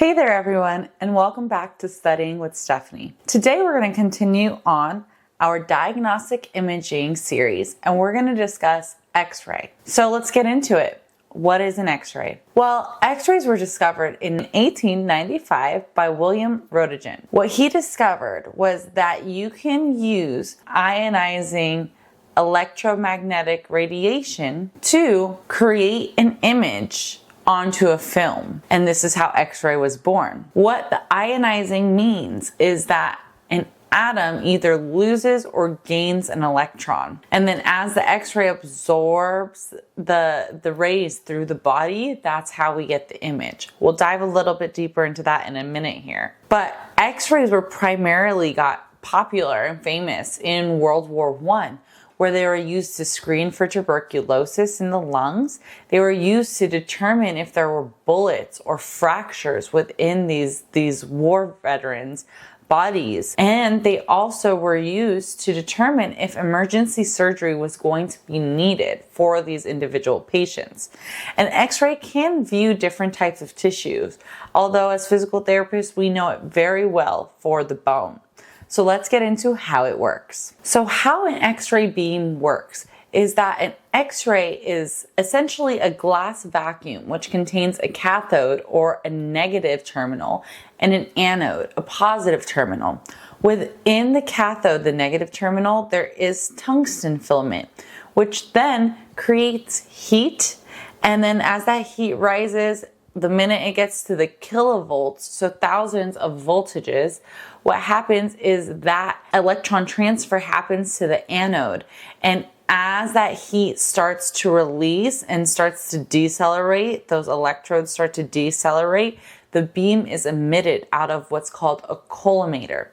Hey there everyone, and welcome back to Studying with Stephanie. Today we're going to continue on our diagnostic imaging series, and we're going to discuss X-ray. So let's get into it. What is an X-ray? Well, X-rays were discovered in 1895 by William Roentgen. What he discovered was that you can use ionizing electromagnetic radiation to create an image onto a film. And this is how X-ray was born. What the ionizing means is that an atom either loses or gains an electron. And then as the X-ray absorbs the rays through the body, that's how we get the image. We'll dive a little bit deeper into that in a minute here. But X-rays were primarily got popular and famous in World War I, where they were used to screen for tuberculosis in the lungs. They were used to determine if there were bullets or fractures within these war veterans' bodies. And they also were used to determine if emergency surgery was going to be needed for these individual patients. An X-ray can view different types of tissues, although as physical therapists, we know it very well for the bone. So let's get into how it works. So how an X-ray beam works is that an X-ray is essentially a glass vacuum which contains a cathode or a negative terminal and an anode, a positive terminal. Within the cathode, the negative terminal, there is tungsten filament, which then creates heat. And then as that heat rises, the minute it gets to the kilovolts, so thousands of voltages, what happens is that electron transfer happens to the anode. And as that heat starts to release and starts to decelerate, those electrodes start to decelerate, the beam is emitted out of what's called a collimator.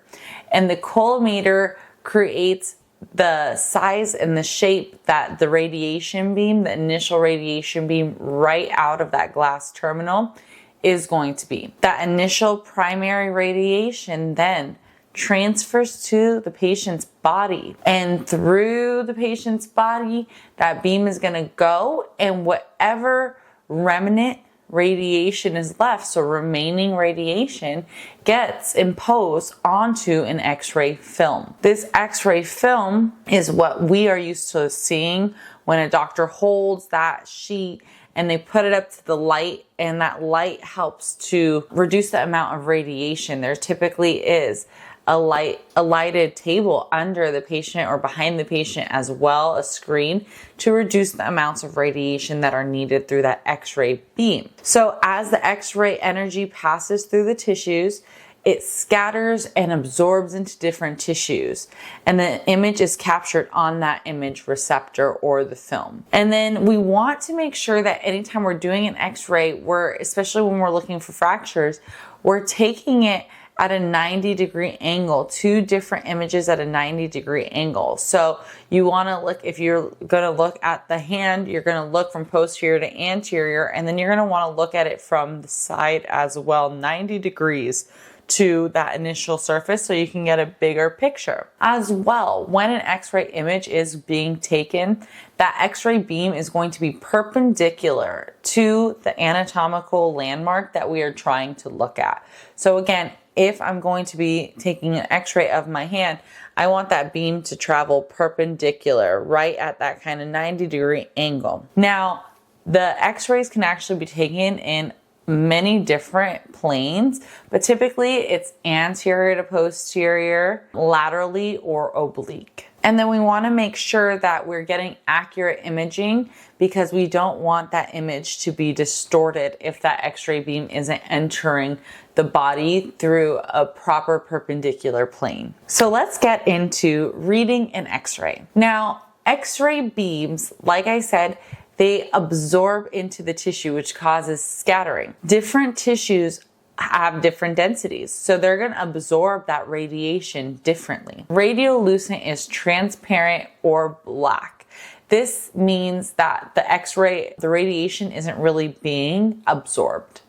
And the collimator creates the size and the shape that the radiation beam, the initial radiation beam right out of that glass terminal is going to be. That initial primary radiation then transfers to the patient's body, and through the patient's body, that beam is going to go, and whatever remnant radiation is left, so remaining radiation, gets imposed onto an X-ray film. This X-ray film is what we are used to seeing when a doctor holds that sheet and they put it up to the light, and that light helps to reduce the amount of radiation. There typically is a lighted table under the patient or behind the patient as well, a screen, to reduce the amounts of radiation that are needed through that X-ray beam. So as the X-ray energy passes through the tissues, it scatters and absorbs into different tissues, and the image is captured on that image receptor or the film. And then we want to make sure that anytime we're doing an X-ray, especially when we're looking for fractures, we're taking it at a 90-degree angle, two different images at a 90-degree angle. So you want to look, if you're going to look at the hand, you're going to look from posterior to anterior, and then you're going to want to look at it from the side as well, 90 degrees to that initial surface, so you can get a bigger picture. As well, when an X-ray image is being taken, that X-ray beam is going to be perpendicular to the anatomical landmark that we are trying to look at. So again, if I'm going to be taking an X-ray of my hand, I want that beam to travel perpendicular, right at that kind of 90-degree angle. Now, the X-rays can actually be taken in many different planes, but typically it's anterior to posterior, laterally, or oblique. And then we want to make sure that we're getting accurate imaging, because we don't want that image to be distorted if that X-ray beam isn't entering the body through a proper perpendicular plane. So let's get into reading an X-ray. Now, X-ray beams, like I said, they absorb into the tissue, which causes scattering. Different tissues have different densities, so they're going to absorb that radiation differently. Radiolucent is transparent or black. This means that the radiation isn't really being absorbed.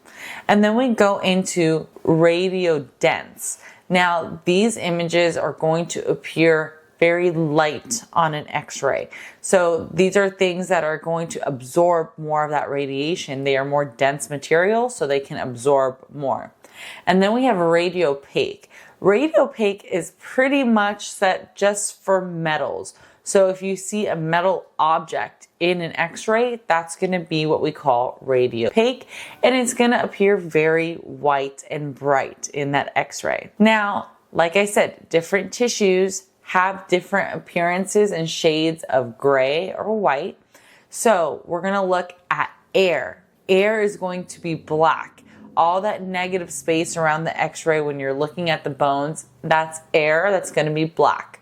And then we go into radiodense. Now, these images are going to appear very light on an X-ray. So these are things that are going to absorb more of that radiation. They are more dense material, so they can absorb more. And then we have radiopaque. Radiopaque is pretty much set just for metals. So if you see a metal object in an x-ray, that's going to be what we call radiopaque, and it's going to appear very white and bright in that x-ray. Now, like I said, different tissues have different appearances and shades of gray or white. So we're going to look at air. Air is going to be black. All that negative space around the x-ray when you're looking at the bones, that's air, that's going to be black.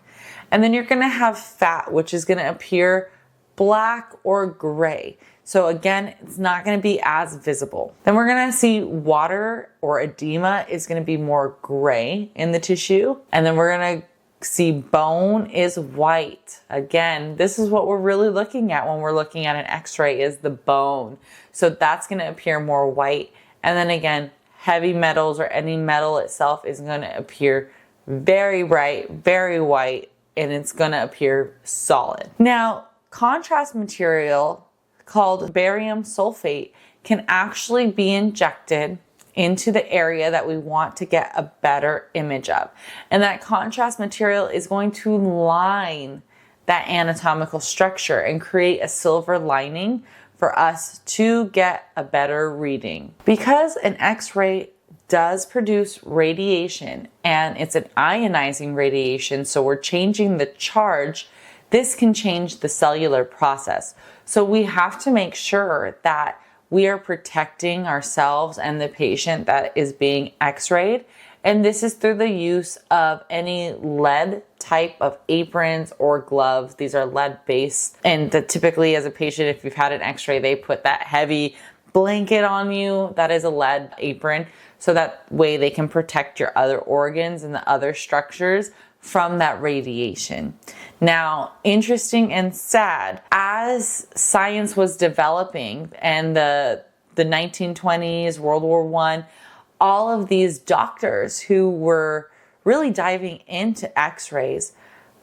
And then you're going to have fat, which is going to appear black or gray. So again, it's not going to be as visible. Then we're going to see water or edema is going to be more gray in the tissue. And then we're going to see bone is white. Again, this is what we're really looking at when we're looking at an x-ray is the bone. So that's going to appear more white. And then again, heavy metals or any metal itself is going to appear very bright, very white, and it's going to appear solid. Now, contrast material called barium sulfate can actually be injected into the area that we want to get a better image of. And that contrast material is going to line that anatomical structure and create a silver lining for us to get a better reading. Because an X-ray does produce radiation, and it's an ionizing radiation, so we're changing the charge, this can change the cellular process. So we have to make sure that we are protecting ourselves and the patient that is being x-rayed. And this is through the use of any lead type of aprons or gloves. These are lead based. And typically as a patient, if you've had an x-ray, they put that heavy blanket on you. That is a lead apron. So that way they can protect your other organs and the other structures from that radiation. Now, interesting and sad, as science was developing and the 1920s, World War I, all of these doctors who were really diving into x-rays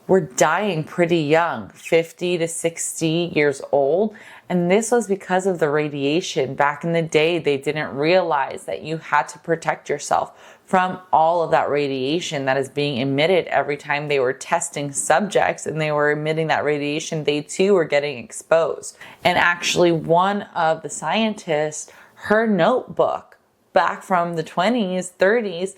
were dying pretty young, 50 to 60 years old. And this was because of the radiation. Back in the day, they didn't realize that you had to protect yourself from all of that radiation that is being emitted every time they were testing subjects and they were emitting that radiation, they too were getting exposed. And actually one of the scientists, her notebook back from the 20s, 30s,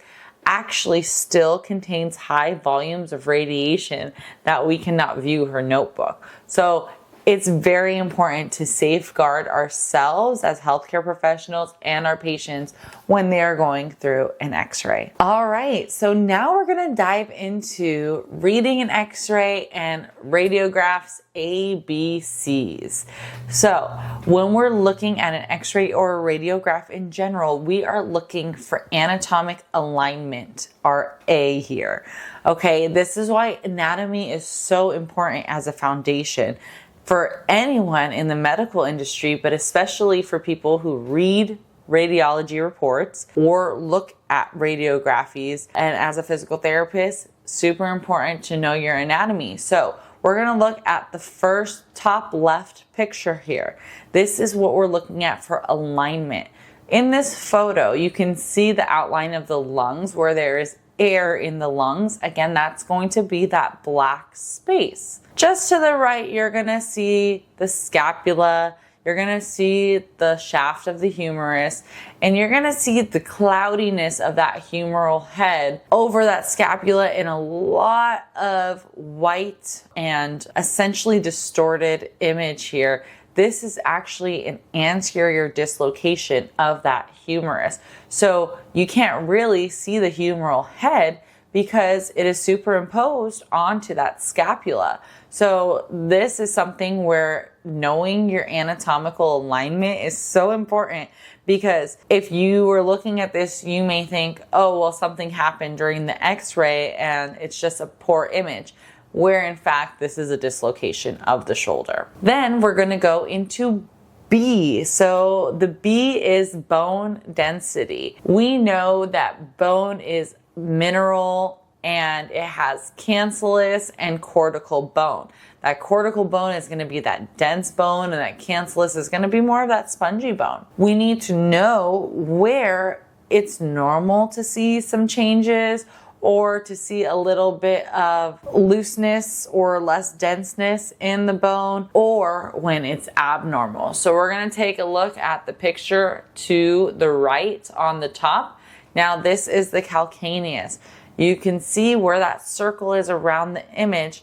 actually still contains high volumes of radiation that we cannot view her notebook. So it's very important to safeguard ourselves as healthcare professionals and our patients when they're going through an x-ray. All right, so now we're gonna dive into reading an x-ray and radiographs ABCs. So when we're looking at an x-ray or a radiograph in general, we are looking for anatomic alignment, our A here. Okay, this is why anatomy is so important as a foundation for anyone in the medical industry, but especially for people who read radiology reports or look at radiographies. And as a physical therapist, super important to know your anatomy. So we're gonna look at the first top left picture here. This is what we're looking at for alignment. In this photo, you can see the outline of the lungs where there is air in the lungs. Again, that's going to be that black space. Just to the right, you're gonna see the scapula, you're gonna see the shaft of the humerus, and you're gonna see the cloudiness of that humeral head over that scapula in a lot of white and essentially distorted image here. This is actually an anterior dislocation of that humerus. So you can't really see the humeral head because it is superimposed onto that scapula. So this is something where knowing your anatomical alignment is so important, because if you were looking at this, you may think, oh, well, something happened during the x-ray and it's just a poor image, where in fact this is a dislocation of the shoulder. Then we're going to go into B. So the B is bone density. We know that bone is mineral and it has cancellous and cortical bone. That cortical bone is going to be that dense bone, and that cancellous is going to be more of that spongy bone. We need to know where it's normal to see some changes or to see a little bit of looseness or less denseness in the bone, or when it's abnormal. So we're going to take a look at the picture to the right on the top. Now this is the calcaneus. You can see where that circle is around the image.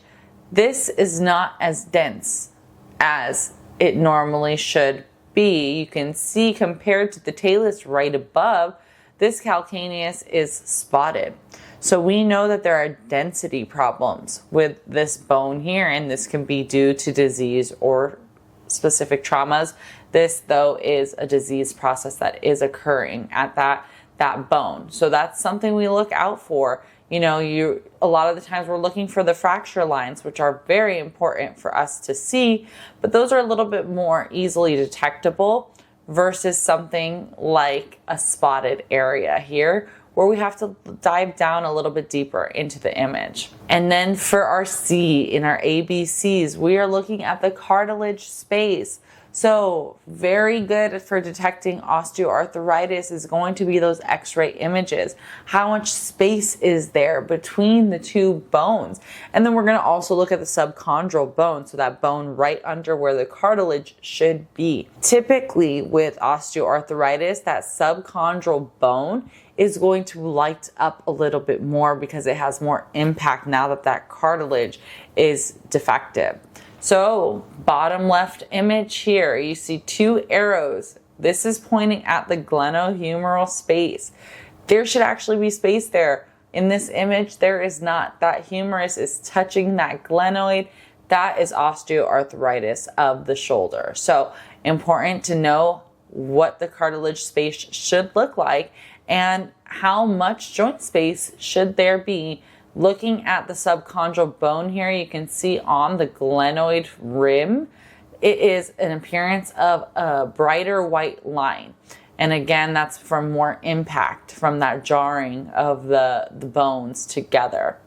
This is not as dense as it normally should be. You can see compared to the talus right above, this calcaneus is spotted. So we know that there are density problems with this bone here, and this can be due to disease or specific traumas. This, though, is a disease process that is occurring at that bone. So that's something we look out for. You know, a lot of the times we're looking for the fracture lines, which are very important for us to see, but those are a little bit more easily detectable versus something like a spotted area here, where we have to dive down a little bit deeper into the image. And then for our C in our ABCs, we are looking at the cartilage space. So very good for detecting osteoarthritis is going to be those x-ray images. How much space is there between the two bones? And then we're going to also look at the subchondral bone, so that bone right under where the cartilage should be. Typically with osteoarthritis, that subchondral bone is going to light up a little bit more because it has more impact now that that cartilage is defective. So bottom left image here, you see two arrows. This is pointing at the glenohumeral space. There should actually be space there. In this image, there is not. That humerus is touching that glenoid. That is osteoarthritis of the shoulder. So important to know what the cartilage space should look like and how much joint space should there be. Looking at the subchondral bone here, you can see on the glenoid rim, it is an appearance of a brighter white line. And again, that's from more impact from that jarring of the bones together.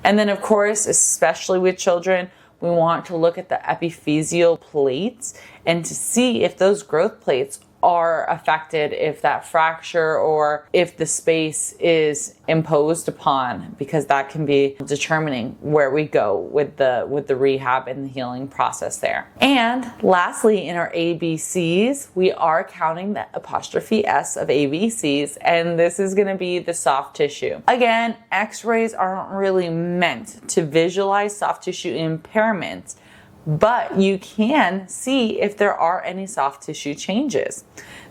And then of course, especially with children, we want to look at the epiphyseal plates and to see if those growth plates are affected, if that fracture or if the space is imposed upon, because that can be determining where we go with the rehab and the healing process there. And lastly, in our ABCs, we are counting the apostrophe S of ABCs, and this is going to be the soft tissue. Again, x-rays aren't really meant to visualize soft tissue impairments, but you can see if there are any soft tissue changes.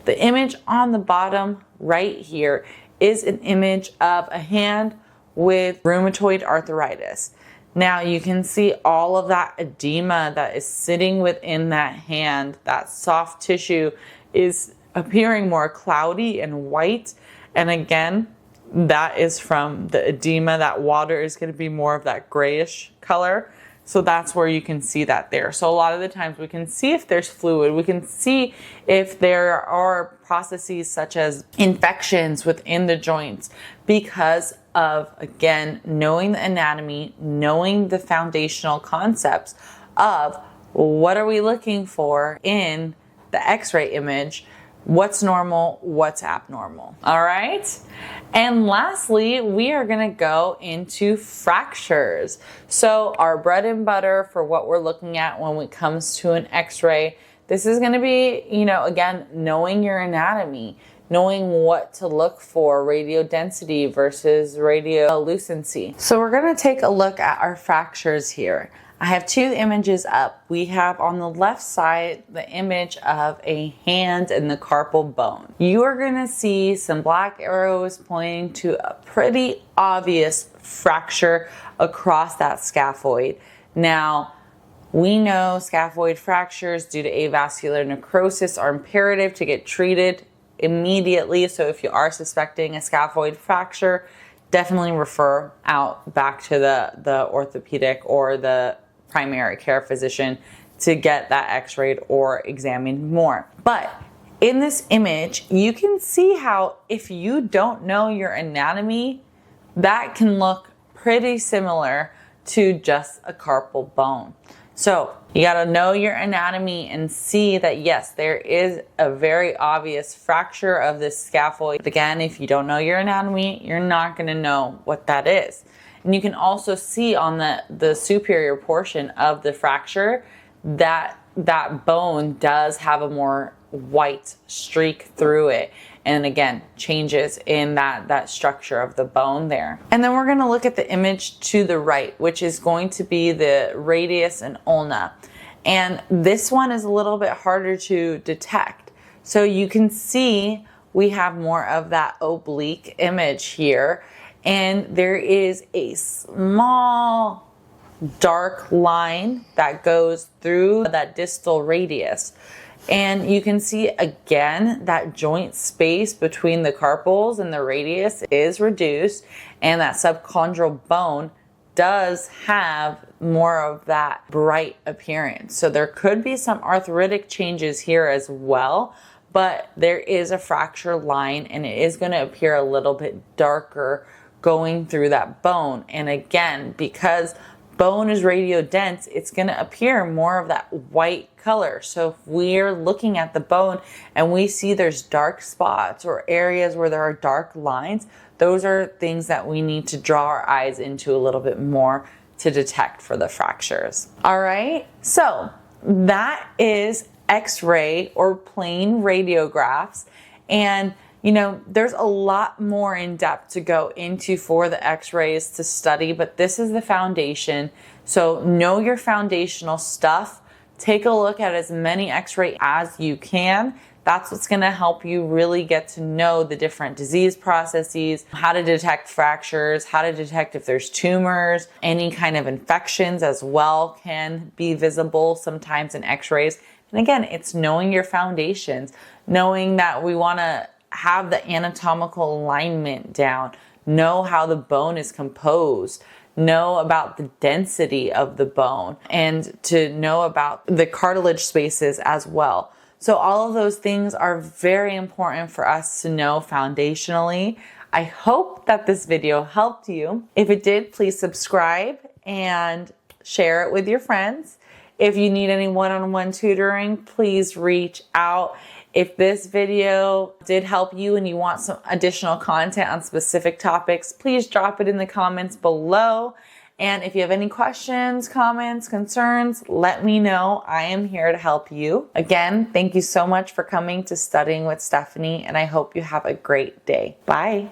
The image on the bottom right here is an image of a hand with rheumatoid arthritis. Now you can see all of that edema that is sitting within that hand. That soft tissue is appearing more cloudy and white. And again, that is from the edema. That water is going to be more of that grayish color. So that's where you can see that there. So a lot of the times we can see if there's fluid, we can see if there are processes such as infections within the joints because of, again, knowing the anatomy, knowing the foundational concepts of what are we looking for in the x-ray image, what's normal, what's abnormal. All right. And lastly, we are going to go into fractures. So our bread and butter for what we're looking at when it comes to an x-ray, this is going to be, again, knowing your anatomy, knowing what to look for, radiodensity versus radiolucency. So we're going to take a look at our fractures here. I have two images up. We have on the left side the image of a hand and the carpal bone. You are going to see some black arrows pointing to a pretty obvious fracture across that scaphoid. Now, we know scaphoid fractures due to avascular necrosis are imperative to get treated immediately. So if you are suspecting a scaphoid fracture, definitely refer out back to the orthopedic or the primary care physician to get that x-rayed or examined more. But in this image, you can see how if you don't know your anatomy, that can look pretty similar to just a carpal bone. So you got to know your anatomy and see that yes, there is a very obvious fracture of this scaphoid. But again, if you don't know your anatomy, you're not going to know what that is. And you can also see on the superior portion of the fracture that that bone does have a more white streak through it. And again, changes in that structure of the bone there. And then we're going to look at the image to the right, which is going to be the radius and ulna. And this one is a little bit harder to detect. So you can see we have more of that oblique image here. And there is a small dark line that goes through that distal radius. And you can see again that joint space between the carpals and the radius is reduced, and that subchondral bone does have more of that bright appearance. So there could be some arthritic changes here as well, but there is a fracture line and it is going to appear a little bit darker going through that bone. And again, because bone is radiodense, it's going to appear more of that white color. So if we're looking at the bone and we see there's dark spots or areas where there are dark lines, those are things that we need to draw our eyes into a little bit more to detect for the fractures. All right, so that is X-ray or plain radiographs. And you know, there's a lot more in depth to go into for the X-rays to study, but this is the foundation. So know your foundational stuff. Take a look at as many X-ray as you can. That's what's going to help you really get to know the different disease processes, how to detect fractures, how to detect if there's tumors, any kind of infections as well can be visible sometimes in X-rays. And again, it's knowing your foundations, knowing that we want to have the anatomical alignment down, know how the bone is composed, know about the density of the bone, and to know about the cartilage spaces as well. So all of those things are very important for us to know foundationally. I hope that this video helped you. If it did, please subscribe and share it with your friends. If you need any one-on-one tutoring, please reach out. If this video did help you and you want some additional content on specific topics, please drop it in the comments below. And if you have any questions, comments, concerns, let me know. I am here to help you. Again, thank you so much for coming to Studying with Stephanie, and I hope you have a great day. Bye.